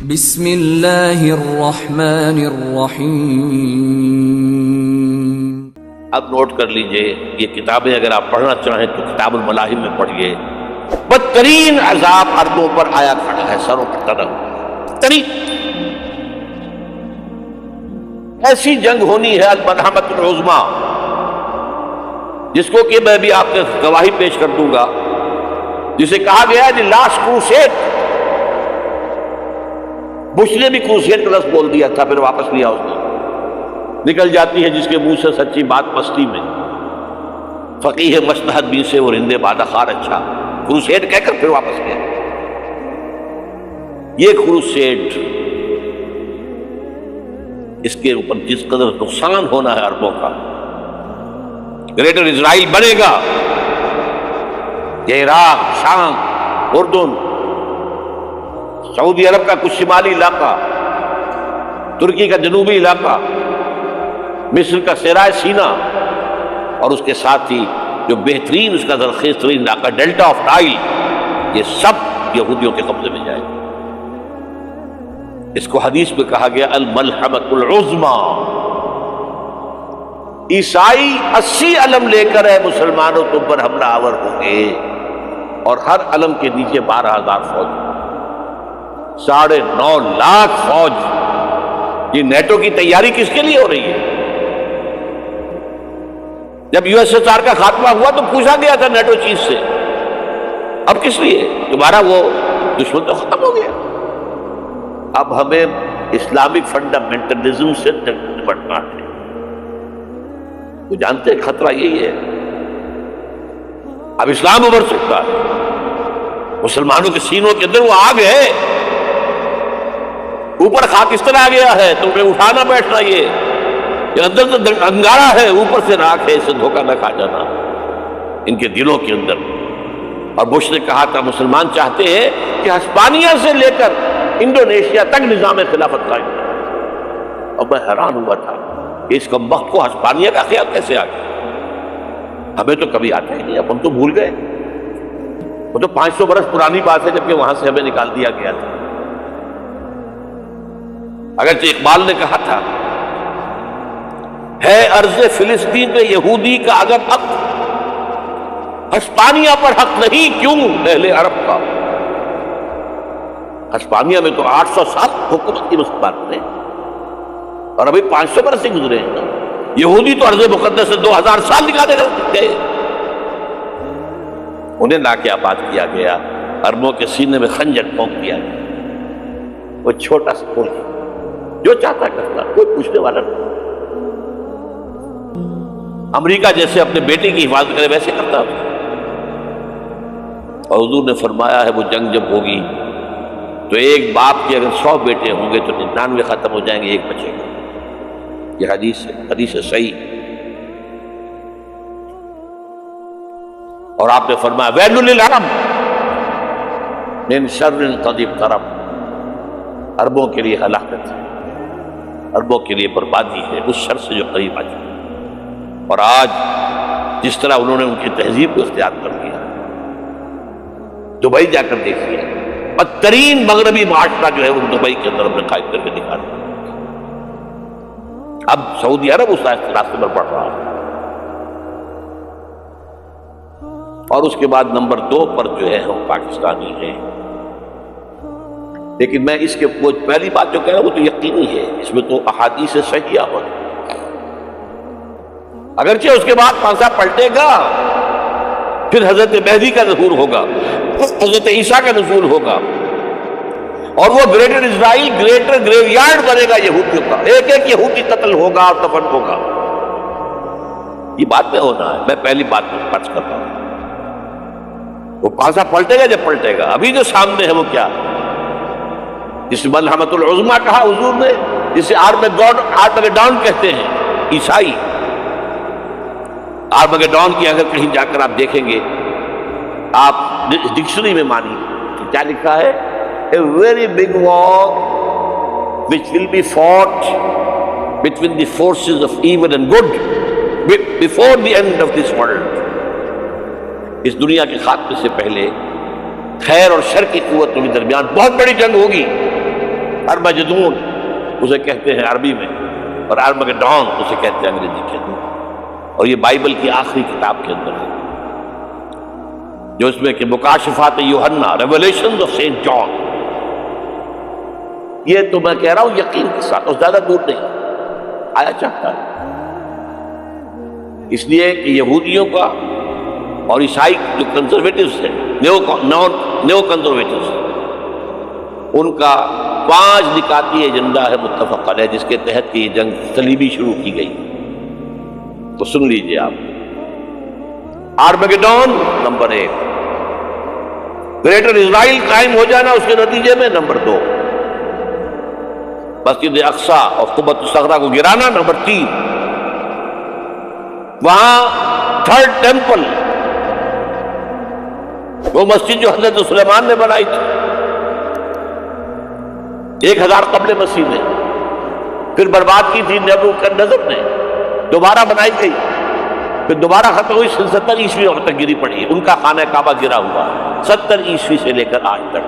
بسم اللہ الرحمن الرحیم۔ اب نوٹ کر لیجئے، یہ کتابیں اگر آپ پڑھنا چاہیں تو کتاب الملاحم میں پڑھیے۔ بدترین عذاب عربوں پر آیا کھڑا ہے، سروں پر تنا ہوا ہے۔ بدترین ایسی جنگ ہونی ہے الملحمۃ العظمیٰ، جس کو کہ میں بھی آپ کے گواہی پیش کر دوں گا، جسے کہا گیا ہے دی لاسٹ کروسیڈ۔ بش نے بھی کروسیڈ کا لفظ بول دیا تھا، پھر واپس لیا اس نے۔ نکل جاتی ہے جس کے منہ سے سچی بات مستی میں، فقیہ مصلحت بھی سے اور ہندے بادہ خار اچھا، کروسیڈ کہہ کر پھر واپس لیا۔ یہ کروسیڈ، اس کے اوپر جس قدر نقصان ہونا ہے عربوں کا، گریٹر اسرائیل بنے گا، یہ عراق، شام، اردن، سعودی عرب کا کچھ شمالی علاقہ، ترکی کا جنوبی علاقہ، مصر کا صحرائے سینا، اور اس کے ساتھ ہی جو بہترین اس کا زرخیز ترین علاقہ ڈیلٹا آف نائل، یہ سب یہودیوں کے قبضے میں جائے گا۔ اس کو حدیث میں کہا گیا الملحمۃ العظمیٰ۔ عیسائی 80 علم لے کر ہے مسلمانوں تم پر حملہ آور ہوں گے، اور ہر علم کے نیچے 12,000 فوج، 9.5 لاکھ فوج۔ یہ نیٹو کی تیاری کس کے لیے ہو رہی ہے؟ جب USSR کا خاتمہ ہوا تو پوچھا گیا تھا نیٹو چیف سے، اب کس لیے؟ تمہارا وہ دشمن تو ختم ہو گیا، اب ہمیں اسلامک فنڈامنٹلزم سے نمٹنا ہے۔ وہ جانتے ہیں خطرہ یہی ہے، اب اسلام ابھر سکتا ہے، مسلمانوں کے سینوں کے اندر وہ آگ ہے، اوپر خاکستر آ گیا ہے، تمہیں اٹھانا بیٹھنا، یہ اندر تو انگارہ ہے، اوپر سے راکھ ہے، اسے دھوکہ نہ کھا جانا ان کے دلوں کے اندر۔ اور بش نے کہا تھا مسلمان چاہتے ہیں کہ ہسپانیہ سے لے کر انڈونیشیا تک نظام خلافت قائم ہے، اور میں حیران ہوا تھا کہ اس کمبخت کو ہسپانیہ کا خیال کیسے آ گیا؟ ہمیں تو کبھی آتا ہی نہیں، اب ہم تو بھول گئے، وہ تو 500 برس پرانی بات ہے جبکہ وہاں سے ہمیں نکال دیا گیا تھا۔ اگرچہ اقبال نے کہا تھا ہے ارض فلسطین پہ یہودی کا اگر حق، ہسپانیہ پر حق نہیں کیوں اہل عرب کا؟ ہسپانیہ میں تو 800 سال حکومت کی مسلمان نے، اور ابھی 500 برس سے گزرے ہیں۔ یہودی تو ارض مقدس سے 2000 سال نکالے گئے، انہیں لا کے آباد کیا گیا، عربوں کے سینے میں خنجر پھونک دیا گیا۔ وہ چھوٹا سا ملک جو چاہتا کرتا، کوئی پوچھنے والا نہیں۔ امریکہ جیسے اپنے بیٹے کی حفاظت کرے ویسے کرتا تھا، اور حضور نے فرمایا ہے وہ جنگ جب ہوگی تو ایک باپ کے اگر 100 بیٹے ہوں گے تو 99 ختم ہو جائیں گے، ایک بچے گا۔ یہ حدیث ہے صحیح۔ اور آپ نے فرمایا ویل للعرب من شر قد اقترب، عربوں کے لیے ہلاکت ہے، عربوں کے لیے بربادی ہے اس شر سے جو قریب آ چکا۔ اور آج جس طرح انہوں نے ان کی تہذیب کو اختیار کر لیا، دبئی جا کر دیکھیے، بدترین مغربی معاشرہ جو ہے وہ دبئی کے اندر اپنے قائم کر کے دکھا رہے ہیں۔ اب سعودی عرب اس راستے پر بڑھ رہا ہے، اور اس کے بعد نمبر 2 پر جو ہے ہم پاکستانی ہیں۔ لیکن میں اس کے وہ پہلی بات جو کہہ رہا ہوں وہ تو یقینی ہے، اس میں تو احادیث صحیحہ ہوگا، اگرچہ اس کے بعد پانسا پلٹے گا، پھر حضرت مہدی کا ظہور ہوگا، حضرت عیسیٰ کا نزول ہوگا، اور وہ گریٹر اسرائیل گریٹر گریو یارڈ بنے گا یہودیوں کا، ایک ایک یہودی قتل ہوگا اور دفن ہوگا۔ یہ بات میں ہونا ہے، میں پہلی بات میں فرض کرتا ہوں، وہ پانسا پلٹے گا جب پلٹے گا۔ ابھی جو سامنے ہے وہ کیا ہے؟ جس ملحمۃ العظمیٰ کہا حضور نے، جسے آرمگیڈون کہتے ہیں عیسائی۔ آرمگیڈون کی اگر کہیں جا کر آپ دیکھیں گے، آپ ڈکشنری میں مانی کہ کیا لکھا ہے، a very big war which will be fought between the forces of evil and good before the end of this world۔ اس دنیا کے خاتمے سے پہلے خیر اور شر کی قوتوں کے درمیان بہت بڑی جنگ ہوگی، ارمجدون اسے کہتے ہیں عربی میں، اور ارمگڈون اسے کہتے ہیں انگریزی کے اندر، اور یہ بائبل کی آخری کتاب کے اندر ہے، جو اس میں کہ مکاشفات یوحنا، ریولیشنز آف سینٹ جان. یہ تو میں کہہ رہا ہوں یقین کے ساتھ، اور زیادہ دور نہیں آیا چاہتا ہے. اس لیے کہ یہودیوں کا اور عیسائی جو کنزرویٹوز ہیں، نیو کنزرویٹوز، ان کا 5 نکاتی ایجنڈا ہے متفق علیہ، جس کے تحت کہ یہ جنگ صلیبی شروع کی گئی. تو سن لیجئے آپ، آرمگیڈون نمبر 1، گریٹر اسرائیل قائم ہو جانا اس کے نتیجے میں نمبر 2، مسجد اقصی اور قبۃ الصخرہ کو گرانا نمبر 3، وہاں 3rd ٹیمپل، وہ مسجد جو حضرت سلیمان نے بنائی تھی 1000 قبل مسیح میں، پھر برباد کی تھی نیبوکدنیزر نے، دوبارہ بنائی گئی، پھر دوبارہ ختم ہوئی 70 عیسوی تک گری پڑی. ان کا خانہ کعبہ گرا ہوا 70 عیسوی سے لے کر آج تک.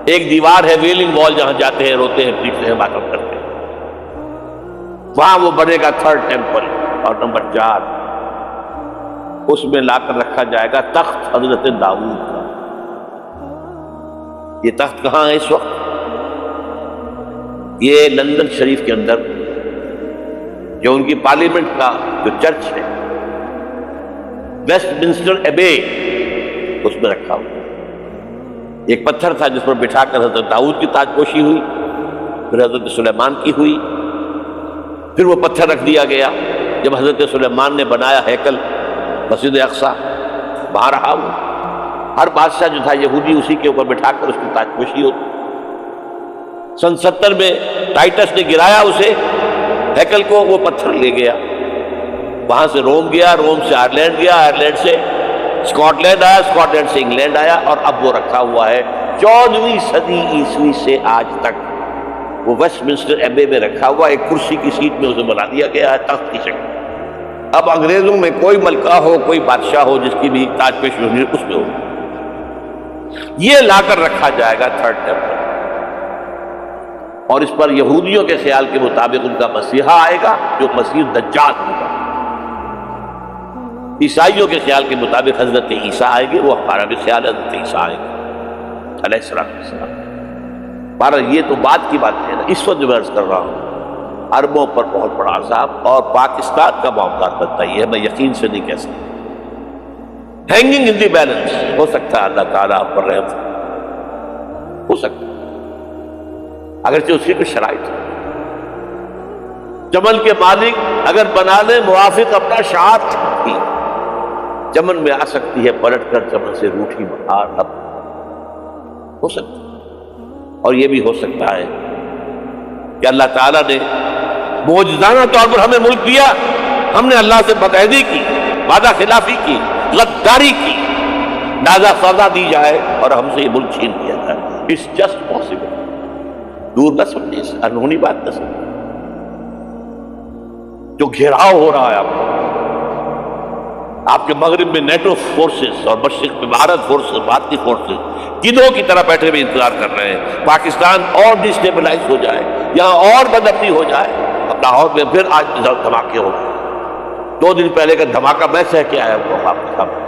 ایک دیوار ہے ویلنگ وال، جہاں جاتے ہیں، روتے ہیں، پیٹتے ہیں، ماتم کرتے ہیں، وہاں وہ بنے گا 3rd ٹیمپل. اور نمبر 4، اس میں لا کر رکھا جائے گا تخت حضرت داؤد کا. یہ تخت کہاں ہے اس وقت؟ یہ لندن شریف کے اندر، جو ان کی پارلیمنٹ کا جو چرچ ہے، ویسٹ منسٹر ایبے، اس میں رکھا ہوا. ایک پتھر تھا جس پر بٹھا کر حضرت داؤد کی تاج پوشی ہوئی، پھر حضرت سلیمان کی ہوئی، پھر وہ پتھر رکھ دیا گیا جب حضرت سلیمان نے بنایا ہیکل مسجد اقصی، وہاں رہا وہ. ہر بادشاہ جو تھا یہودی اسی کے اوپر بٹھا کر اس کی تاج پوشی ہوتی. سن 70 میں ٹائٹس نے گرایا اسے ہیکل کو، وہ پتھر لے گیا، وہاں سے روم گیا، روم سے آئرلینڈ گیا، آئرلینڈ سے اسکاٹ لینڈ آیا، اسکاٹ لینڈ سے انگلینڈ آیا، اور اب وہ رکھا ہوا ہے 14ویں صدی عیسوی سے آج تک. وہ ویسٹ منسٹر ایبے میں رکھا ہوا، ایک کرسی کی سیٹ میں اسے بنا دیا گیا ہے تخت کی شکل. اب انگریزوں میں کوئی ملکہ ہو، کوئی بادشاہ ہو جس کی بھی تاج پوشی ہوگی، اس میں ہو. یہ لا کر رکھا جائے گا 3rd ٹیمپل، اور اس پر یہودیوں کے خیال کے مطابق ان کا مسیحا آئے گا جو مسیح دجال ہوگا. عیسائیوں کے خیال کے مطابق حضرت عیسیٰ آئے گے، وہ ہمارا بھی خیال ہے حضرت عیسیٰ آئے گا علیہ السلام. بہرحال یہ تو بعد کی بات ہے نا. اس وقت جو میں عرض کر رہا ہوں، عربوں پر بہت بڑا عذاب، اور پاکستان کا معاملہ بتائیے، میں یقین سے نہیں کہہ سکتا. ہینگنگ ان دی بیلنس، ہو سکتا ہے اللہ تعالیٰ آپ پر رحم ہو سکتا ہے، اگرچہ اسی کو شرائط ہے. چمن کے مالک اگر بنا لیں موافق اپنا شاعت کی، چمن میں آ سکتی ہے پلٹ کر چمن سے روٹھی بہار. اب ہو سکتا ہے، اور یہ بھی ہو سکتا ہے کہ اللہ تعالیٰ نے معجزانہ طور پر ہمیں ملک دیا، ہم نے اللہ سے بدعہدی کی، وعدہ خلافی کی، غداری کی، نازا سزا دی جائے اور ہم سے یہ ملک چھین لیا جائے. It's just possible. دور نہ سمجھے، انہونی بات نہ سمجھے. جو گھیراؤ ہو رہا ہے آپ کے مغرب میں نیٹو فورسز اور مشرق میں بھارت فورسز، بھارتی فورسز گدھوں کی طرح بیٹھے ہوئے انتظار کر رہے ہیں پاکستان اور ڈسٹیبلائز ہو جائے، یہاں اور بدامنی ہو جائے. اب لاہور میں پھر آج دھماکے ہو گئے. 2 دن پہلے کا دھماکہ میں سہ کے آیا وہ آپ کے سامنے،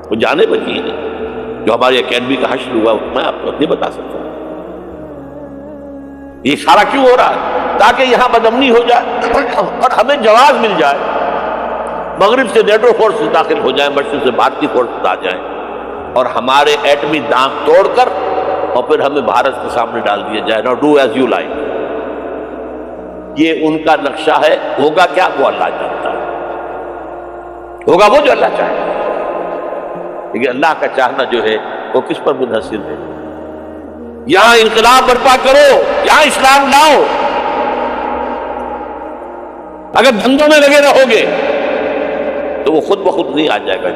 وہ جانے بچی ہے. جو ہماری اکیڈمی کا حشر ہوا میں آپ کو نہیں بتا سکتا. یہ سارا کیوں ہو رہا ہے؟ تاکہ یہاں بدامنی ہو جائے اور ہمیں جواز مل جائے. مغرب سے نیٹو فورسز داخل ہو جائیں، مشرق سے بھارتی فورسز آ جائیں، اور ہمارے ایٹمی دام توڑ کر اور پھر ہمیں بھارت کے سامنے ڈال دیا جائے. نو ڈو ایز یو لائک. یہ ان کا نقشہ ہے. ہوگا کیا وہ اللہ جانتا ہے. ہوگا وہ جو اللہ چاہے. لیکن اللہ کا چاہنا جو ہے وہ کس پر منحصر ہے؟ یہاں انقلاب برپا کرو، یہاں اسلام لاؤ. اگر دھندوں میں لگے رہو گے تو وہ خود بخود نہیں آ جائے گا.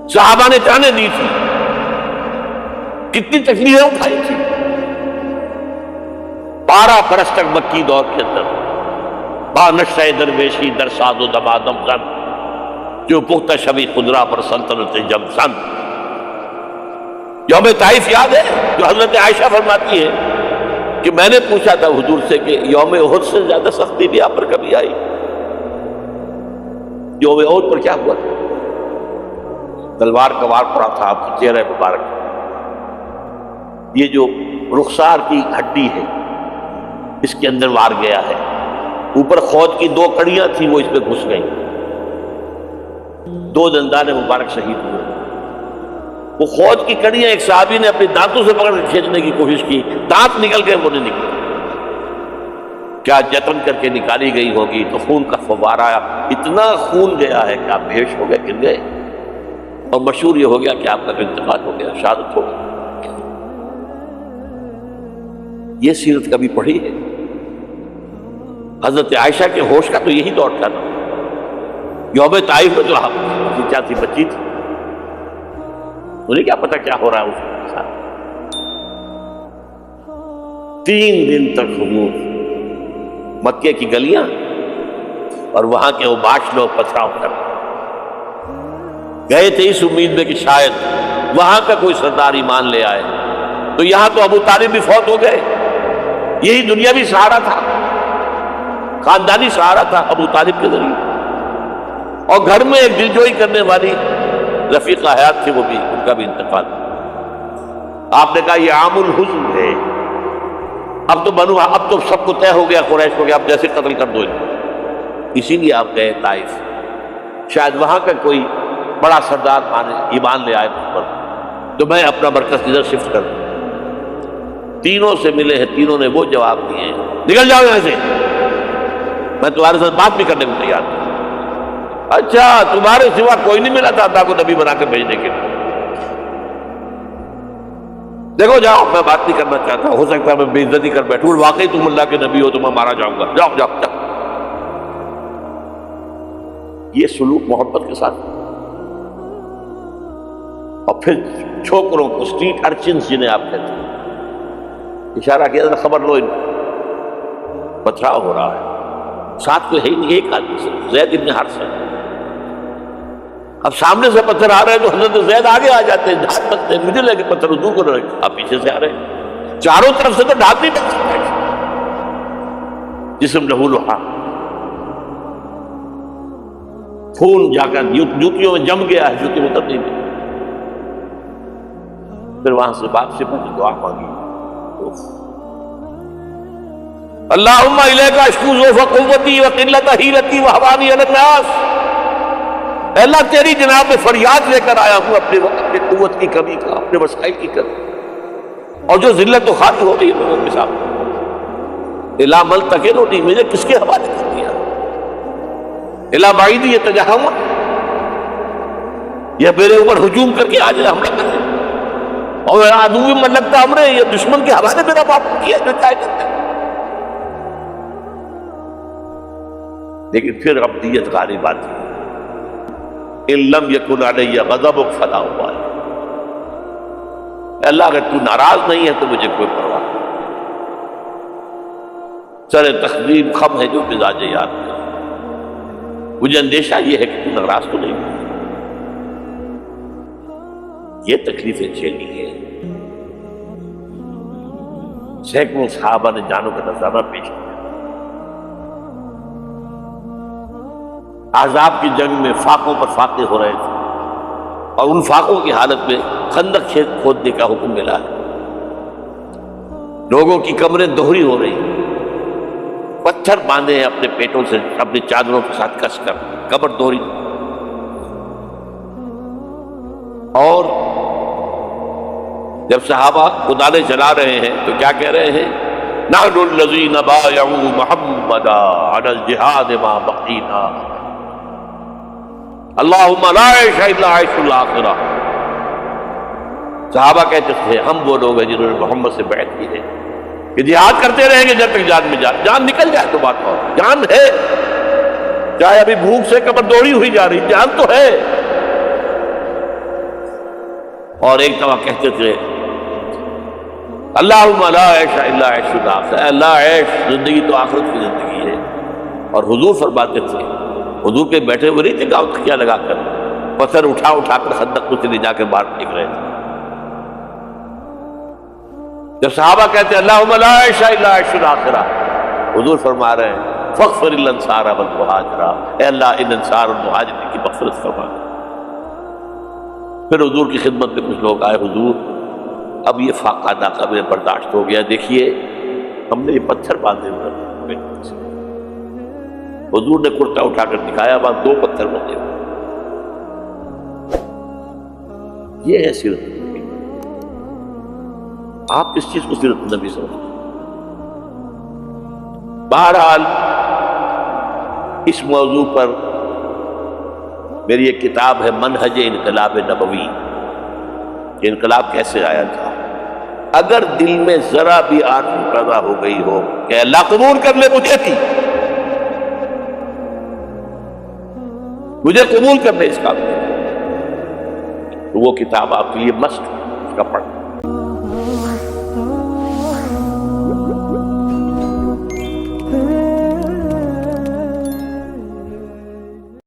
صحابہ نے جانیں دی تھی، کتنی تکلیفیں اٹھائی تھی. 12 برس تک مکی دور کے اندر با نشہ درویشی در ساز و دمادم زن، جو پختہ شبی خدرہ پر سلطنت جم سن. یوم طائف یاد ہے جو حضرت عائشہ فرماتی ہے کہ میں نے پوچھا تھا حضور سے کہ یوم احد سے زیادہ سختی بھی آپ پر کبھی آئی؟ یوم احد پر کیا ہوا؟ تلوار کا وار پڑا تھا آپ کے چہرے مبارک، یہ جو رخسار کی ہڈی ہے اس کے اندر وار گیا ہے، اوپر خود کی 2 کڑیاں تھیں وہ اس پہ گھس گئیں، 2 دندان مبارک شہید ہوئے۔ وہ خود کی کڑیاں ایک صحابی نے اپنے دانتوں سے پکڑ کے کھینچنے کی کوشش کی، دانت نکل گئے، وہ نہیں نکلے، کیا جتن کر کے نکالی گئی ہوگی تو خون کا فوارہ اتنا خون گیا ہے کہ آپ بے ہوش ہو گئے، گر گئے، اور مشہور یہ ہو گیا کہ آپ کا انتقال ہو گیا، شہادت ہو گئی۔ یہ سیرت کبھی پڑھی ہے؟ حضرت عائشہ کے ہوش کا تو یہی دور تھا نا، یوم طائف میں جو آپ کی کیا تھی، بچی تھی، انہیں کیا پتا کیا ہو رہا ہے اس کے ساتھ۔ 3 دن تک وہ مکے کی گلیاں اور وہاں کے اوباش لوگ پتھراؤ کر گئے تھے اس امید میں کہ شاید وہاں کا کوئی سردار ایمان لے آئے، تو یہاں تو ابو طالب بھی فوت ہو گئے، یہی دنیاوی سہارا تھا، خاندانی سہارا تھا ابو طالب کے ذریعے، اور گھر میں ایک دلجوئی کرنے والی رفیقہ حیات تھی، وہ بھی، ان کا بھی انتقال۔ آپ نے کہا یہ عام الحزن ہے، اب تو سب کو طے ہو گیا قریش کو کہ آپ جیسے قتل کر دو، اسی لیے آپ گئے طائف، شاید وہاں کا کوئی بڑا سردار ایمان لے آئے پر، تو میں اپنا مرکز ادھر شفٹ کر دوں۔ تینوں سے ملے ہیں، تینوں نے وہ جواب دیے ہیں، نکل جاؤ یہاں سے، میں تمہارے ساتھ بات بھی کرنے کو تیار ہوں۔ اچھا تمہارے سوا کوئی نہیں ملا تھا اللہ کو نبی بنا کے بھیجنے کے لیے؟ دیکھو جاؤ، میں بات نہیں کرنا چاہتا، ہو سکتا ہے میں بے عزتی کر بیٹھوں، واقعی تم اللہ کے نبی ہو تو میں مارا جاؤں گا، جاؤ جاؤ جاؤ۔ یہ سلوک محبت کے ساتھ، اور پھر چھوکروں کو، اسٹریٹ ارچنز جنہیں آپ کہتے ہیں، اشارہ کیا تھا، خبر لو ان پتھراؤ ہو رہا ہے، ساتھ کوئی ہے ہی نہیں، ایک آدمی سے، زید ابن حارثہ۔ اب سامنے سے پتھر آ رہے ہیں تو حضرت زید آگے آ جاتے ہیں، ڈھانپ بنتے ہیں، مجھے لگے پتھر دور کر رہے ہیں، آپ پیچھے سے آ رہے ہیں، چاروں طرف سے تو ڈھانپ نہیں بن سکتے، جسم لہو لہا، خون جا کر جوتیوں میں جم گیا ہے، جوتی اتر نہیں گئی۔ پھر وہاں سے باپ سے پہلے دعا مانگی، اللہم الیک اشکو ضعف قوتی وقلت حیلتی وہوانی علی الناس، اے اللہ تیری جناب میں فریاد لے کر آیا ہوں اپنے قوت کی کمی کا، اپنے وسائل کی کمی، اور جو ذلت و خاری ہو رہی ہے لوگوں کے سامنے، الا ملتقنونی، مجھے کس کے حوالے کر دیا، الا بعیدی یتجہمون، یہ میرے اوپر ہجوم کر کے آج حملہ کر دیا، اور عدو من لگتا ہمرے، یہ دشمن کے حوالے میرا باپ کیا جو چاہے کرتے ہیں۔ لیکن پھر ابدیت غالب آتی ہے، ان لم یکن علی غضبک فلا ابالی، اللہ اگر تو ناراض نہیں ہے تو مجھے کوئی پرواہ نہیں، سر تقدیم خم ہے جو مزاج یاد کا، مجھے اندیشہ یہ ہے کہ تو ناراض تو نہیں ہے، یہ تکلیفیں جھیلی ہیں۔ سینکڑوں صحابہ نے جانوں کا نذرانہ پیش کیا، احزاب کی جنگ میں فاقوں پر فاقے ہو رہے تھے، اور ان فاقوں کی حالت میں خندق کھودنے کا حکم ملا ہے، لوگوں کی کمریں دوہری ہو رہی ہیں، پتھر باندھے ہیں اپنے پیٹوں سے، اپنے چادروں کے ساتھ کس کر قبر دوہری، اور جب صحابہ کدالیں چلا رہے ہیں تو کیا کہہ رہے ہیں، نحن الذین بایعوا محمدا علی الجہاد ما بقینا، اللہم لا عیش الا عیش الاخرہ۔ صحابہ کہتے تھے ہم وہ لوگ ہیں جنہوں نے محمد سے بیعت کی ہے کہ جہاد کرتے رہیں گے جب تک جان میں جان نکل جائے تو بات اور، جان ہے، چاہے ابھی بھوک سے قبر دوڑی ہوئی جا رہی، جان تو ہے۔ اور ایک دفعہ کہتے تھے اللہم لا عیش الا عیش الاخرہ، اللہ عیش زندگی تو آخرت کی زندگی ہے۔ اور حضور فرماتے تھے، حضور کے بیٹھے ہوئے نہیں تھے گاؤں تکیہ لگا کر، پتھر اٹھا اٹھا کر خندق کو سے لے جا کے باہر پھینک رہے تھے، جب صحابہ کہتے ہیں اللہم لا عیش الا عیش الاخرہ، حضور فرما رہے ہیں فاغفر للانصار والمہاجرہ، اے اللہ ان انصار اور مہاجرین کی مغفرت فرما۔ پھر حضور کی خدمت میں کچھ لوگ آئے، حضور اب یہ فاقہ ناقابل برداشت ہو گیا، دیکھیے ہم نے یہ پتھر باندھے ہوئے، حضور نے کرتا اٹھا کر دکھایا، وہاں 2 پتھر بندھے ہوئے۔ یہ ہے سیرت النبی۔ آپ کس چیز کو سیرت النبی سمجھتے ہیں؟ بہرحال اس موضوع پر میری ایک کتاب ہے منہج انقلاب نبوی، کہ انقلاب کیسے آیا تھا۔ اگر دل میں ذرا بھی آرزو پیدا ہو گئی ہو کہ اللہ قبول کر لے مجھے قبول کر لے اس کام میں، تو وہ کتاب آپ کے لیے مسٹ، اس کا پڑھنا۔